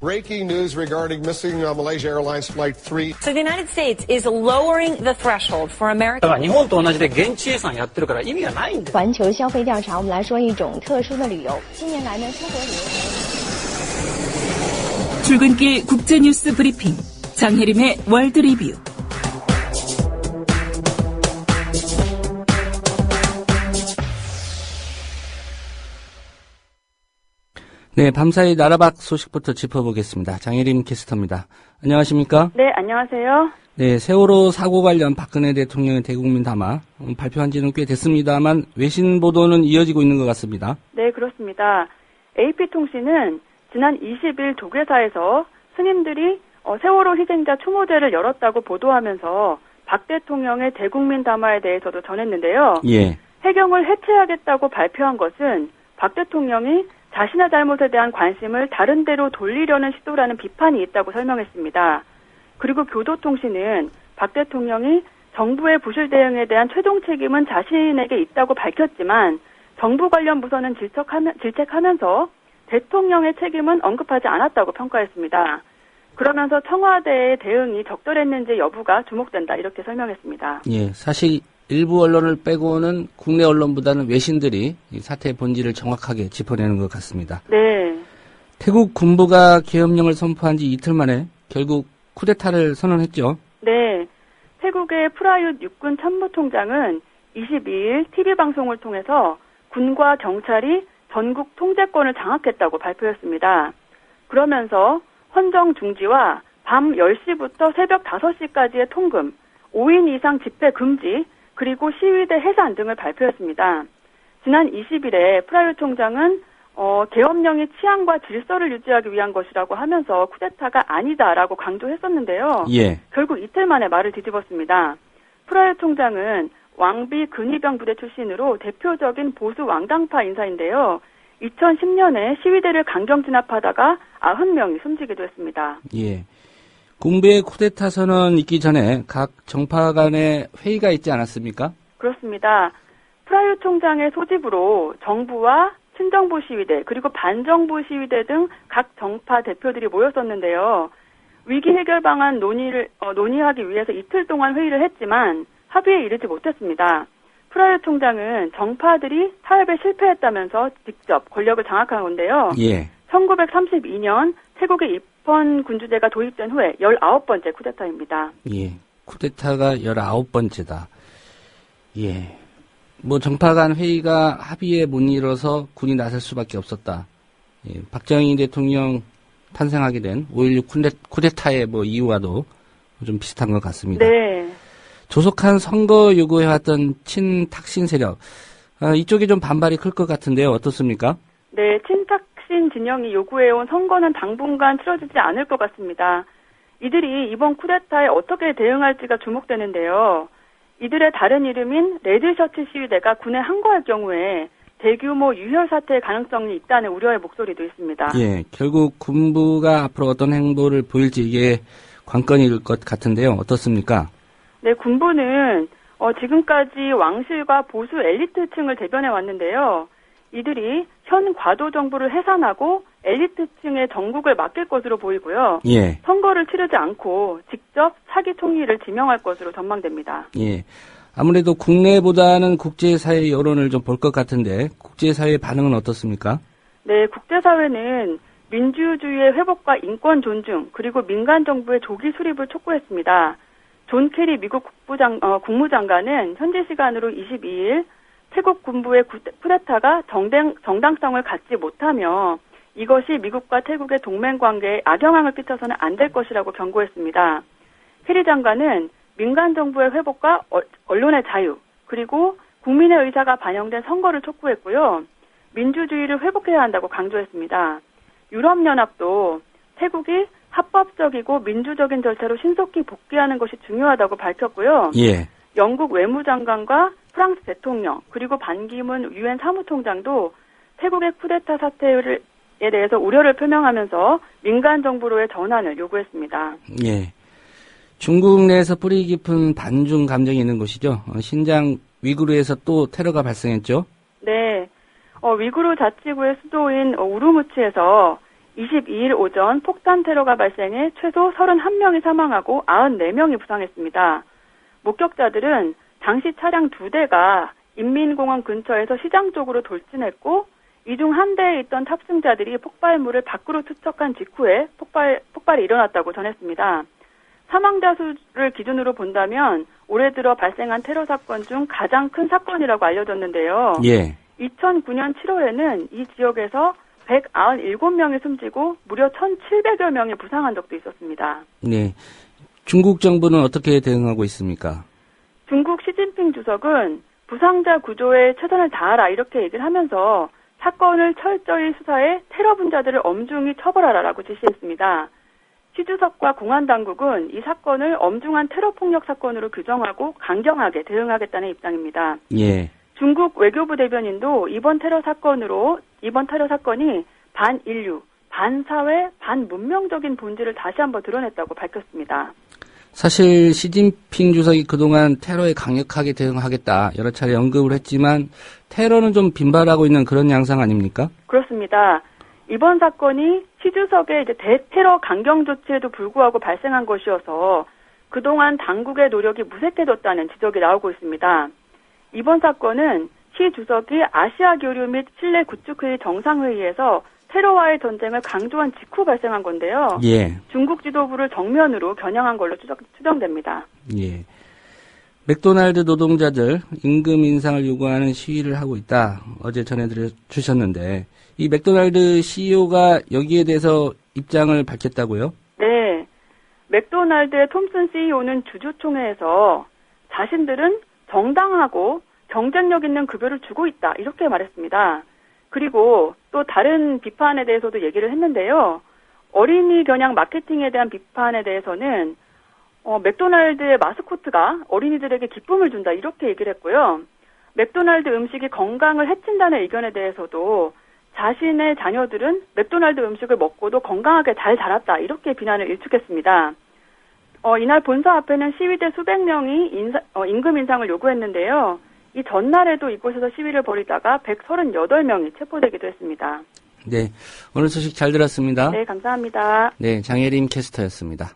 Breaking news regarding missing Malaysia Airlines Flight 3. So the United States is lowering the threshold for American. 日本と同じで現地予算やってるから意味がないんだ。环球消费调查，我们来说一种特殊的旅游。近年来呢，出国旅游。 출근길 국제뉴스 브리핑 장혜림의 월드 리뷰. 네, 밤사이 나라밖 소식부터 짚어보겠습니다. 장혜림 캐스터입니다. 안녕하십니까? 네, 안녕하세요. 네, 세월호 사고 관련 박근혜 대통령의 대국민 담화 발표한 지는 꽤 됐습니다만 외신 보도는 이어지고 있는 것 같습니다. 네, 그렇습니다. AP통신은 지난 20일 조계사에서 스님들이 세월호 희생자 추모제를 열었다고 보도하면서 박 대통령의 대국민 담화에 대해서도 전했는데요. 예. 해경을 해체하겠다고 발표한 것은 박 대통령이 자신의 잘못에 대한 관심을 다른 데로 돌리려는 시도라는 비판이 있다고 설명했습니다. 그리고 교도통신은 박 대통령이 정부의 부실 대응에 대한 최종 책임은 자신에게 있다고 밝혔지만 정부 관련 부서는 질책하면서 대통령의 책임은 언급하지 않았다고 평가했습니다. 그러면서 청와대의 대응이 적절했는지 여부가 주목된다 이렇게 설명했습니다. 예, 사실 일부 언론을 빼고는 국내 언론보다는 외신들이 이 사태의 본질을 정확하게 짚어내는 것 같습니다. 네. 태국 군부가 계엄령을 선포한 지 이틀 만에 결국 쿠데타를 선언했죠. 네. 태국의 프라윕 육군 참모총장은 22일 TV방송을 통해서 군과 경찰이 전국 통제권을 장악했다고 발표했습니다. 그러면서 헌정 중지와 밤 10시부터 새벽 5시까지의 통금, 5인 이상 집회 금지, 그리고 시위대 해산 등을 발표했습니다. 지난 20일에 프라윕 총장은 계엄령이 치안과 질서를 유지하기 위한 것이라고 하면서 쿠데타가 아니다라고 강조했었는데요. 예. 결국 이틀 만에 말을 뒤집었습니다. 프라윕 총장은 왕비 근위병 부대 출신으로 대표적인 보수 왕당파 인사인데요. 2010년에 시위대를 강경 진압하다가 90명이 숨지기도 했습니다. 예. 군부의 쿠데타 선언 있기 전에 각 정파 간의 회의가 있지 않았습니까? 그렇습니다. 프라윕 총장의 소집으로 정부와 친정부 시위대 그리고 반정부 시위대 등 각 정파 대표들이 모였었는데요. 위기 해결 방안 논의하기 위해서 이틀 동안 회의를 했지만 합의에 이르지 못했습니다. 프라윕 총장은 정파들이 타협에 실패했다면서 직접 권력을 장악한 건데요. 예. 1932년 태국의 입헌 군주제가 도입된 후에 19번째 쿠데타입니다. 예. 쿠데타가 19번째다. 예. 정파 간 회의가 합의에 못 이뤄서 군이 나설 수밖에 없었다. 예. 박정희 대통령 탄생하게 된 5.16 쿠데타의 이유와도 좀 비슷한 것 같습니다. 네. 조속한 선거 요구해왔던 친탁신 세력. 이쪽이 좀 반발이 클 것 같은데요. 어떻습니까? 네, 친탁신 진영이 요구해온 선거는 당분간 치러지지 않을 것 같습니다. 이들이 이번 쿠데타에 어떻게 대응할지가 주목되는데요. 이들의 다른 이름인 레드셔츠 시위대가 군에 항거할 경우에 대규모 유혈 사태의 가능성이 있다는 우려의 목소리도 있습니다. 예, 결국 군부가 앞으로 어떤 행보를 보일지 이게 관건일 것 같은데요. 어떻습니까? 네, 군부는 지금까지 왕실과 보수 엘리트층을 대변해 왔는데요. 이들이 현 과도 정부를 해산하고 엘리트층의 정국을 맡길 것으로 보이고요. 예. 선거를 치르지 않고 직접 차기 총리를 지명할 것으로 전망됩니다. 예. 아무래도 국내보다는 국제사회 여론을 좀 볼 것 같은데 국제사회 반응은 어떻습니까? 네, 국제사회는 민주주의의 회복과 인권 존중 그리고 민간 정부의 조기 수립을 촉구했습니다. 존 케리 미국 국무장관은 현지 시간으로 22일 태국 군부의 쿠데타가 정당성을 갖지 못하며 이것이 미국과 태국의 동맹관계에 악영향을 끼쳐서는 안 될 것이라고 경고했습니다. 케리 장관은 민간 정부의 회복과 언론의 자유 그리고 국민의 의사가 반영된 선거를 촉구했고요. 민주주의를 회복해야 한다고 강조했습니다. 유럽연합도 태국이 합법적이고 민주적인 절차로 신속히 복귀하는 것이 중요하다고 밝혔고요. 예. 영국 외무장관과 프랑스 대통령 그리고 반기문 유엔 사무총장도 태국의 쿠데타 사태에 대해서 우려를 표명하면서 민간 정부로의 전환을 요구했습니다. 예. 중국 내에서 뿌리 깊은 반중 감정이 있는 곳이죠. 신장 위구르에서 또 테러가 발생했죠. 네. 위구르 자치구의 수도인 우루무치에서 22일 오전 폭탄 테러가 발생해 최소 31명이 사망하고 94명이 부상했습니다. 목격자들은 당시 차량 2대가 인민공원 근처에서 시장 쪽으로 돌진했고 이 중 한 대에 있던 탑승자들이 폭발물을 밖으로 투척한 직후에 폭발이 일어났다고 전했습니다. 사망자 수를 기준으로 본다면 올해 들어 발생한 테러 사건 중 가장 큰 사건이라고 알려졌는데요. 예. 2009년 7월에는 이 지역에서 197명이 숨지고 무려 1,700여 명이 부상한 적도 있었습니다. 네. 중국 정부는 어떻게 대응하고 있습니까? 중국 시진핑 주석은 부상자 구조에 최선을 다하라 이렇게 얘기를 하면서 사건을 철저히 수사해 테러 분자들을 엄중히 처벌하라라고 지시했습니다. 시 주석과 공안 당국은 이 사건을 엄중한 테러 폭력 사건으로 규정하고 강경하게 대응하겠다는 입장입니다. 예. 중국 외교부 대변인도 이번 테러 사건이 반인류, 반사회, 반문명적인 본질을 다시 한번 드러냈다고 밝혔습니다. 사실 시진핑 주석이 그동안 테러에 강력하게 대응하겠다 여러 차례 언급을 했지만 테러는 좀 빈발하고 있는 그런 양상 아닙니까? 그렇습니다. 이번 사건이 시 주석의 대테러 강경 조치에도 불구하고 발생한 것이어서 그동안 당국의 노력이 무색해졌다는 지적이 나오고 있습니다. 이번 사건은 시 주석이 아시아 교류 및 신뢰 구축회의 정상회의에서 테러와의 전쟁을 강조한 직후 발생한 건데요. 예. 중국 지도부를 정면으로 겨냥한 걸로 추정됩니다. 예. 맥도날드 노동자들 임금 인상을 요구하는 시위를 하고 있다. 어제 전해주셨는데 이 맥도날드 CEO가 여기에 대해서 입장을 밝혔다고요? 네. 맥도날드의 톰슨 CEO는 주주총회에서 자신들은 정당하고 경쟁력 있는 급여를 주고 있다. 이렇게 말했습니다. 그리고 또 다른 비판에 대해서도 얘기를 했는데요. 어린이 겨냥 마케팅에 대한 비판에 대해서는 맥도날드의 마스코트가 어린이들에게 기쁨을 준다 이렇게 얘기를 했고요. 맥도날드 음식이 건강을 해친다는 의견에 대해서도 자신의 자녀들은 맥도날드 음식을 먹고도 건강하게 잘 자랐다 이렇게 비난을 일축했습니다. 이날 본사 앞에는 시위대 수백 명이 임금 인상을 요구했는데요. 이 전날에도 이곳에서 시위를 벌이다가 138명이 체포되기도 했습니다. 네, 오늘 소식 잘 들었습니다. 네, 감사합니다. 네, 장혜림 캐스터였습니다.